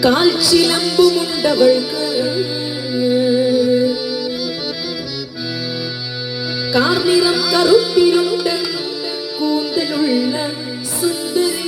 കാൽച്ചിലമ്പുമുണ്ടവൾക്ക് കാർനിറം കറുത്തിരുണ്ട് കൂന്തലുള്ള സുന്ദരി.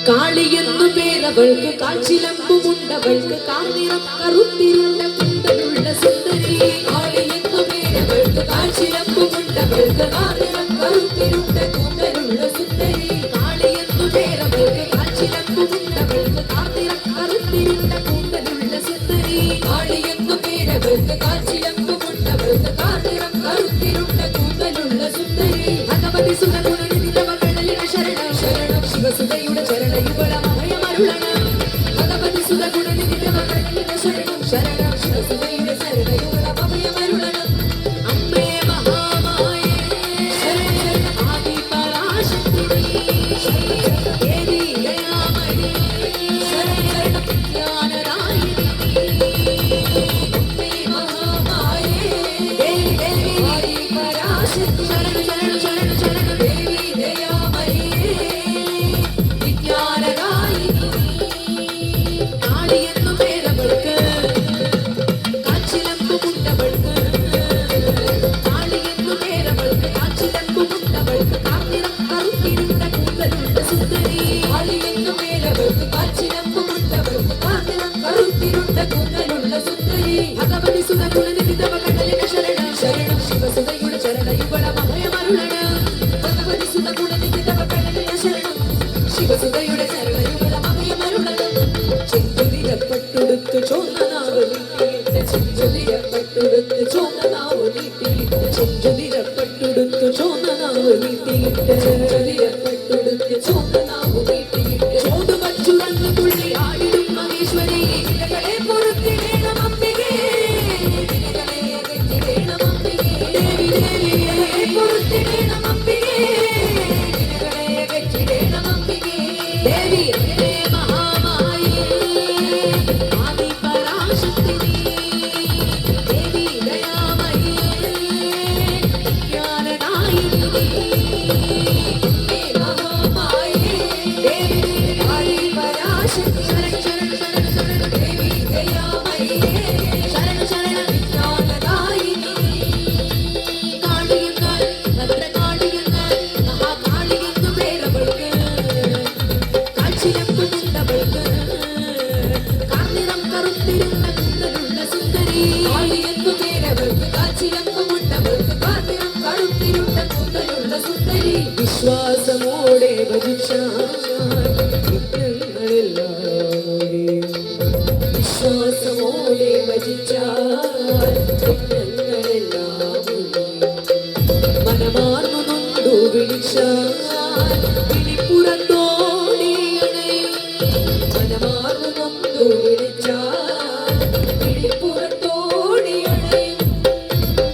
കാളിയെന്നു പേരവൾക്ക് കാൽച്ചിലമ്പുമുണ്ടവൾക്ക് കാർനിറം കറുത്തിരുണ്ട് കൂന്തലുള്ള സുന്ദരി. കാളിയെന്നു പേരവൾക്ക് കാൽച്ചിലമ്പുമുണ്ടവൾക്ക് കാർനിറം കറുത്തിരുണ്ട് കൂന്തലുള്ള സുന്ദരി. കാളിയെന്നു പേരവൾക്ക് കാൽച്ചിലമ്പുമുണ്ടവൾക്ക് കാർനിറം കറുത്തിരുണ്ട് കൂന്തലുള്ള സുന്ദരി. കാളിയെന്നു പേരവൾക്ക് കാൽച്ചിലമ്പുമുണ്ടവൾക്ക് കാർനിറം കറുത്തിരുണ്ട് കൂന്തലുള്ള സുന്ദരി. ഭഗവതി സുതഗുണനിധിതവകടലിന ശരണം ശരണം ശിവസുതയുടെ ചരണയുഗളം അഭയമരുളണം. ഭഗവതി സുതഗുണനിധിതവകടലിന ശരണം ശരണം ശിവസുതയുടെ ചരണയുഗളം അഭയമരുളണം. അമ്മേ മഹാമായേ ആദി പരാശക്തി ദേവി ദയാമയി ജ്ഞാനദായിനി. അമ്മേ മഹാമായേ ദേവി ദേവി ആദി പരാശക്തി ശരണം ശരണം ശരണം ശരണം ദേവി ദയാമയി വിജ്ഞാനദായിനി. കാളിയെന്നു പേരവൾക്ക് കാൽച്ചിലമ്പുമുണ്ടവൾക്ക് കാളിയെന്നു പേരവൾക്ക് കാൽച്ചിലമ്പുമുണ്ടവൾക്ക് കാർനിറം കറുത്തിരുണ്ട കൂന്തലുള്ള സുന്ദരി. കാളിയെന്നു പേരവൾക്ക് കാൽച്ചിലമ്പുമുണ്ടവൾക്ക് കാർനിറം കറുത്തിരുണ്ട കൂന്തലുള്ള സുന്ദരി. ഭഗവതി സുതഗുണനിധിതവകടലിന ശരണം ശരണം ശിവസുതയുടെ ചരണയുഗളം അഭയമരുളണം. ഭഗവതി സുതഗുണനിധിതവകടലിന ശരണം ശിവസുതയുടെ ചരണയുഗളം അഭയമരുളണം. ചെഞ്ചുതിരപ്പട്ടുടുത്തു ചോന്നനാവ് നീട്ടിയിട്ട് ചെഞ്ചുതിരപ്പട്ടുടുത്തു ചോന്നനാവ് നീട്ടിയിട്ട് ചെഞ്ചുതിരപ്പട്ടുടുത്തു ചോന്നനാവ് നീട്ടിയിട്ട് ചെഞ്ചുതിരപ്പട്ടുടുത്ത് ചോന്നനാവ് നീട്ടിയിട്ട് ചോടുവച്ചുടന്നു തുള്ളി ആടിടും മഹേശ്വരി. ഇരകളെ പൊറുത്തിടേണം അമ്പികേ ഇരകളെ അകറ്റിടേണം അമ്പികേ ദേവി ദേവി ഇരകളെ പൊറുത്തിടേണം അമ്പികേ ഇരകളെ അകറ്റിടേണം അമ്പികേ ദേവി. അമ്മേ മഹാമായേ ആദി പരാശക്തി ദേവി ദയാമയി ജ്ഞാനദായിനി. അമ്മേ മഹാമായേ ദേവി ആദി പരാശക്തി ശരണം ശരണം ശരണം ശരണം ദേവി ദയാമയി ശരണം ശരണം ജ്ഞാനദായിനി. കാളിയെന്നാൽ ഭദ്രകാളിയെന്നാൽ മഹാകാളിയെന്നു പേരവൾക്ക് കാൽച്ചിലമ്പുമുണ്ടവൾക്ക് കാർനിറം കറുത്തിരുണ്ട കൂന്തലുള്ള സുന്ദരി. കാളിയെന്നു പേരവൾക്ക് കാൽച്ചിലമ്പുമുണ്ടവൾക്ക് കാർനിറം കറുത്തിരുണ്ട കൂന്തലുള്ള സുന്ദരി. വിശ്വാസമോടെ ഭജിച്ചാൽ വിഘ്നങ്ങളെല്ലാം ഒഴിയും. വിശ്വാസമോടെ ഭജിച്ചാൽ വിഘ്നങ്ങളെല്ലാം ഒഴിയും. മനമാർന്നു നൊന്തു വിളിച്ചാൽ വിളിപ്പുറത്തോടി അണയും. മനമാർന്നു നൊന്തു വിളിച്ചാൽ വിളിപ്പുറത്തോടി അണയും.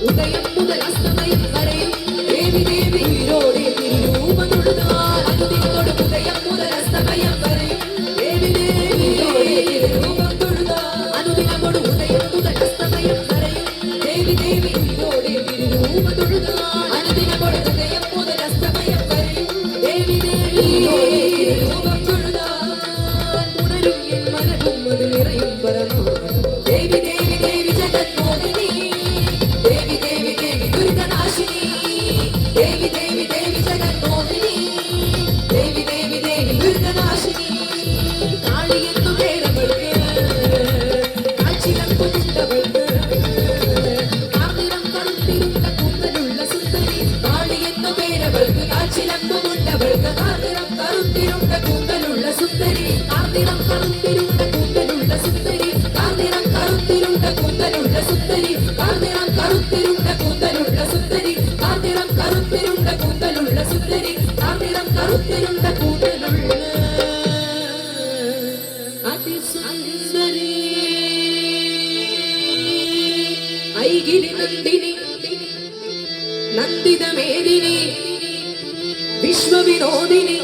ഉദയം മുതൽ അസ്തമയം വരെയും ദേവി ദേവി ഉയിരോടെ തിരുരൂപം തൊഴുതാൽ അനുദിനത്തോട് ഉദയം മുതൽ അസ്തമയം വരെയും ദേവി ദേവി ഉയിരോടെ തിരുരൂപം തൊഴുതാൽ അനുദിനത്തോട് ഉദയം മുതൽ അസ്തമയം വരെയും ദേവി ദേവി ഉയിരോടെ തിരുരൂപം തൊഴുതാൽ അനുദിനത്തോട് ഉദയം മുതൽ അസ്തമയം വരെയും ദേവി ദേവി ഉയിരോടെ തിരുരൂപം തൊഴുതാൽ ഉണരും എൻ മനവും അത് നിറയും പരമാവധി. ദേവി ദേവി ദേവി ജഗന്മോഹിനി ദേവി ദേവി ദേവി ദുരിതനാശിനി ദേവി ദേവി ദേവി ജഗന്മോഹിനി ദേവി ദേവി ദേവി ദുരിതനാശിനി. കാളിയെന്നു പേരവൾക്ക് കാൽച്ചിലമ്പുമുണ്ടവൾക്ക് കാർനിറം കറുത്തിരുണ്ട കൂന്തലുള്ള സുന്ദരി. കാളിയെന്നു പേരവൾക്ക് കാൽച്ചിലമ്പുമുണ്ടവൾക്ക് കാർനിറം കറുത്തിരുണ്ട കൂന്തലുള്ള സുന്ദരി. കാർനിറം കറുത്തിരുണ്ട കൂന്തലുള്ള സുന്ദരി. കാർനിറം കറുത്തിരുണ്ട കൂന്തലുള്ള സുന്ദരി. കാർനിറം കറുത്തിരുണ്ട കൂന്തലുള്ള സുന്ദരി. കാർനിറം കറുത്തിരുണ്ട കൂന്തലുള്ള സുന്ദരി. കാർനിറം കറുത്തിരുണ്ട കൂന്തലുള്ള അതിസുന്ദരി. ഐഗിരി നന്ദിനി നന്ദിത മേദിനി വിശ്വവിനോദിനി